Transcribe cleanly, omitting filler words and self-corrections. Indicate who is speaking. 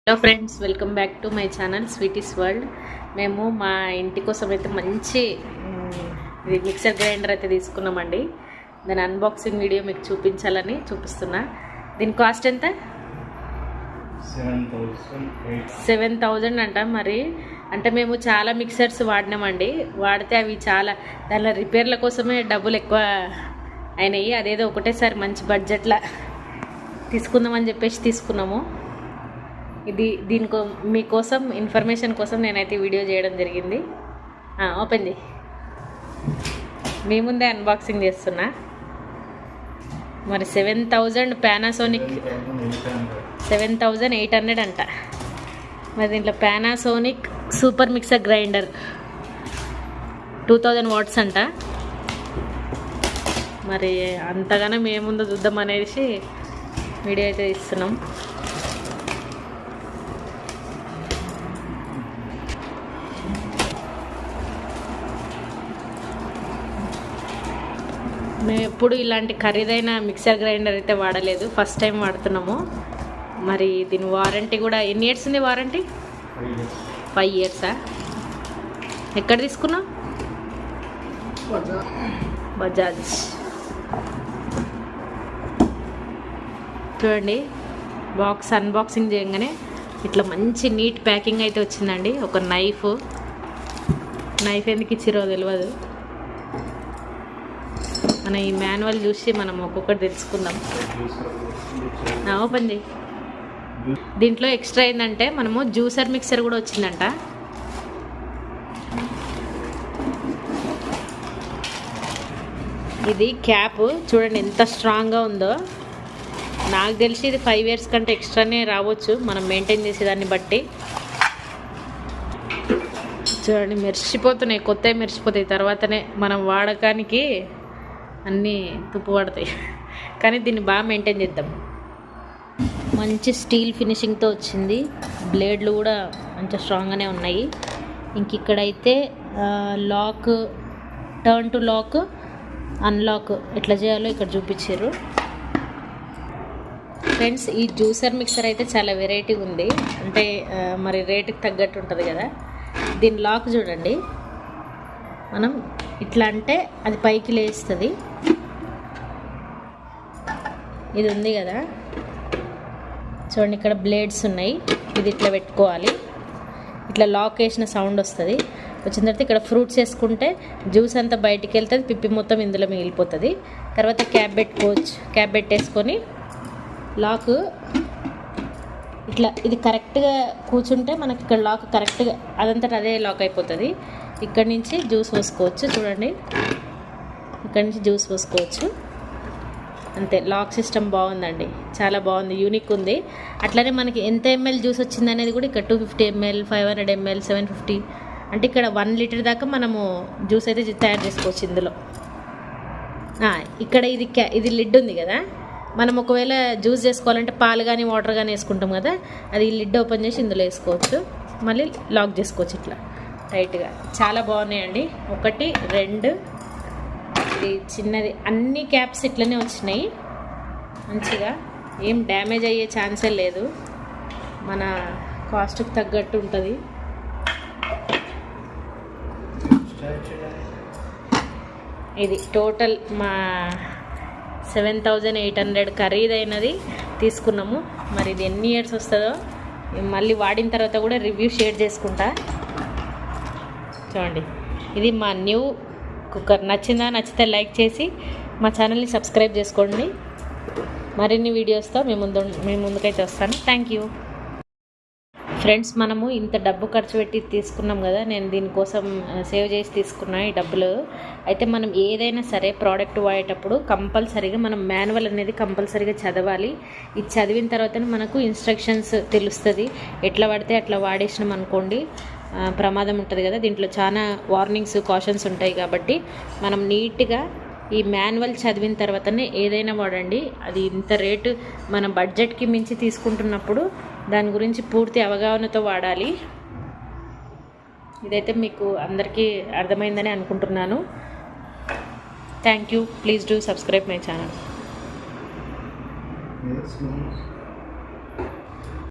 Speaker 1: Hello friends, welcome back to my channel sweeties world. మేము మా ఇంటి కోసం అయితే మంచి మిక్సర్ గ్రైండర్ అయితే తీసుకున్నామండి. దాని అన్బాక్సింగ్ వీడియో మీకు చూపించాలని చూపిస్తున్నా. దీని కాస్ట్ ఎంత? 7,000 అంట. మరి అంటే మేము చాలా మిక్సర్స్ వాడినామండి. వాడితే అవి చాలా దానిలో రిపేర్ల కోసమే డబ్బులు ఎక్కువ అయినాయి. అదేదో ఒకటేసారి మంచి బడ్జెట్లో తీసుకుందామని చెప్పేసి తీసుకున్నాము. దీనికో మీకోసం ఇన్ఫర్మేషన్ కోసం నేనైతే వీడియో చేయడం జరిగింది. ఓపెన్ చేయి. మీ ముందే అన్బాక్సింగ్ చేస్తున్నా. మరి 7,000 పానాసోనిక్ 7,800 అంట. మరి దీంట్లో Panasonic super mixer grinder 2000 watts అంట. మరి అంతగానో మేముందో చూద్దాం అనేసి వీడియో అయితే ఇస్తున్నాం. మేము ఎప్పుడు ఇలాంటి ఖరీదైన మిక్సర్ గ్రైండర్ అయితే వాడలేదు, ఫస్ట్ టైం వాడుతున్నాము. మరి దీని వారంటీ కూడా ఎన్ని ఇయర్స్ ఉంది? వారంటీ 5 ఇయర్సా? ఎక్కడ తీసుకున్నావు? బజాజ్. చూడండి, బాక్స్ అన్బాక్సింగ్ చేయగానే ఇట్లా మంచి నీట్ ప్యాకింగ్ అయితే వచ్చిందండి. ఒక నైఫ్ ఎందుకు ఇచ్చిరో తెలియదు. మన ఈ మాన్యువల్ చూసి మనం ఒక్కొక్కటి తెలుసుకుందాం. ఓపెన్ చేయి. దీంట్లో ఎక్స్ట్రా ఏంటంటే మనము జ్యూసర్ మిక్సర్ కూడా వచ్చిందంట. ఇది క్యాప్ చూడండి ఎంత స్ట్రాంగ్గా ఉందో. నాకు తెలిసి ఇది 5 ఇయర్స్ కంటే ఎక్స్ట్రానే రావచ్చు, మనం మెయింటైన్ చేసేదాన్ని బట్టి. చూడండి, మెరిసిపోతున్నాయి, కొత్తవి మెరిసిపోతాయి. తర్వాతనే మనం వాడకానికి అన్నీ తుప్పు పడతాయి. కానీ దీన్ని బాగా మెయింటైన్ చేద్దాం. మంచి స్టీల్ ఫినిషింగ్తో వచ్చింది. బ్లేడ్లు కూడా మంచి స్ట్రాంగ్గానే ఉన్నాయి. ఇంక ఇక్కడైతే lock, turn to lock, unlock ఎట్లా చేయాలో ఇక్కడ చూపించారు. ఫ్రెండ్స్, ఈ జ్యూసర్ మిక్సర్ అయితే చాలా వెరైటీగా ఉంది. అంటే మరి రేటుకి తగ్గట్టు ఉంటుంది కదా. దీని లాక్ చూడండి, మనం ఇట్లా అంటే అది పైకి లేస్తుంది. ఇది ఉంది కదా, చూడండి ఇక్కడ బ్లేడ్స్ ఉన్నాయి. ఇది ఇట్లా పెట్టుకోవాలి. ఇట్లా లాక్ వేసిన సౌండ్ వస్తుంది. వచ్చిన తర్వాత ఇక్కడ ఫ్రూట్స్ వేసుకుంటే జ్యూస్ అంతా బయటికి వెళ్తుంది, పిప్పి మొత్తం ఇందులో మిగిలిపోతుంది. తర్వాత క్యాప్ పెట్టుకోవచ్చు. క్యాప్ పెట్టేసుకొని లాక్ ఇట్లా ఇది కరెక్ట్గా కూర్చుంటే మనకి ఇక్కడ లాక్ కరెక్ట్గా అదంతటా అదే లాక్ అయిపోతుంది. ఇక్కడ నుంచి జ్యూస్ పోసుకోవచ్చు. చూడండి, ఇక్కడ నుంచి జ్యూస్ పోసుకోవచ్చు. అంతే. లాక్ సిస్టమ్ బాగుందండి, చాలా బాగుంది, యూనిక్ ఉంది. అట్లనే మనకి ఎంత ఎంఎల్ జ్యూస్ వచ్చింది అనేది కూడా ఇక్కడ 250 ml, 500 ml, 750, అంటే ఇక్కడ 1 లీటర్ దాకా మనము జ్యూస్ అయితే తయారు చేసుకోవచ్చు ఇందులో. ఇక్కడ ఇది లిడ్ ఉంది కదా, మనం ఒకవేళ జ్యూస్ చేసుకోవాలంటే పాలు కానీ వాటర్ కానీ వేసుకుంటాం కదా, అది లిడ్ ఓపెన్ చేసి ఇందులో వేసుకోవచ్చు, మళ్ళీ లాక్ చేసుకోవచ్చు ఇట్లా టైట్గా. చాలా బాగున్నాయండి. 1, 2, ఇది చిన్నది. అన్ని క్యాప్స్ ఇట్లనే వచ్చినాయి మంచిగా. ఏం డ్యామేజ్ అయ్యే ఛాన్సే లేదు, మన కాస్ట్కి తగ్గట్టు ఉంటుంది. ఇది టోటల్ మా 7,800 ఖరీదైనది తీసుకున్నాము. మరి ఇది ఎన్ని ఇయర్స్ వస్తుందో మళ్ళీ వాడిన తర్వాత కూడా రివ్యూ షేర్ చేసుకుంటా. చూడండి, ఇది మా న్యూ కుక్కర్. నచ్చితే లైక్ చేసి మా ఛానల్ని సబ్స్క్రైబ్ చేసుకోండి. మరిన్ని వీడియోస్తో మీ ముందుకైతే వస్తాను. Thank you friends. మనము ఇంత డబ్బు ఖర్చు పెట్టి తీసుకున్నాం కదా, నేను దీనికోసం సేవ్ చేసి తీసుకున్నా ఈ డబ్బులు. అయితే మనం ఏదైనా సరే ప్రోడక్ట్ వాడేటప్పుడు కంపల్సరీగా మనం మాన్యువల్ అనేది కంపల్సరీగా చదవాలి. ఇది చదివిన తర్వాతనే మనకు ఇన్స్ట్రక్షన్స్ తెలుస్తుంది. ఎట్లా పడితే అట్లా వాడేసినాం అనుకోండి ప్రమాదం ఉంటుంది కదా. దీంట్లో చాలా వార్నింగ్స్, కాషన్స్ ఉంటాయి. కాబట్టి మనం నీట్గా ఈ మాన్యువల్ చదివిన తర్వాతనే ఏదైనా వాడండి. అది ఇంత రేటు మన బడ్జెట్కి మించి తీసుకుంటున్నప్పుడు దాని గురించి పూర్తి అవగాహనతో వాడాలి. ఇదైతే మీకు అందరికీ అర్థమైందని అనుకుంటున్నాను. Thank you. Please do subscribe my channel.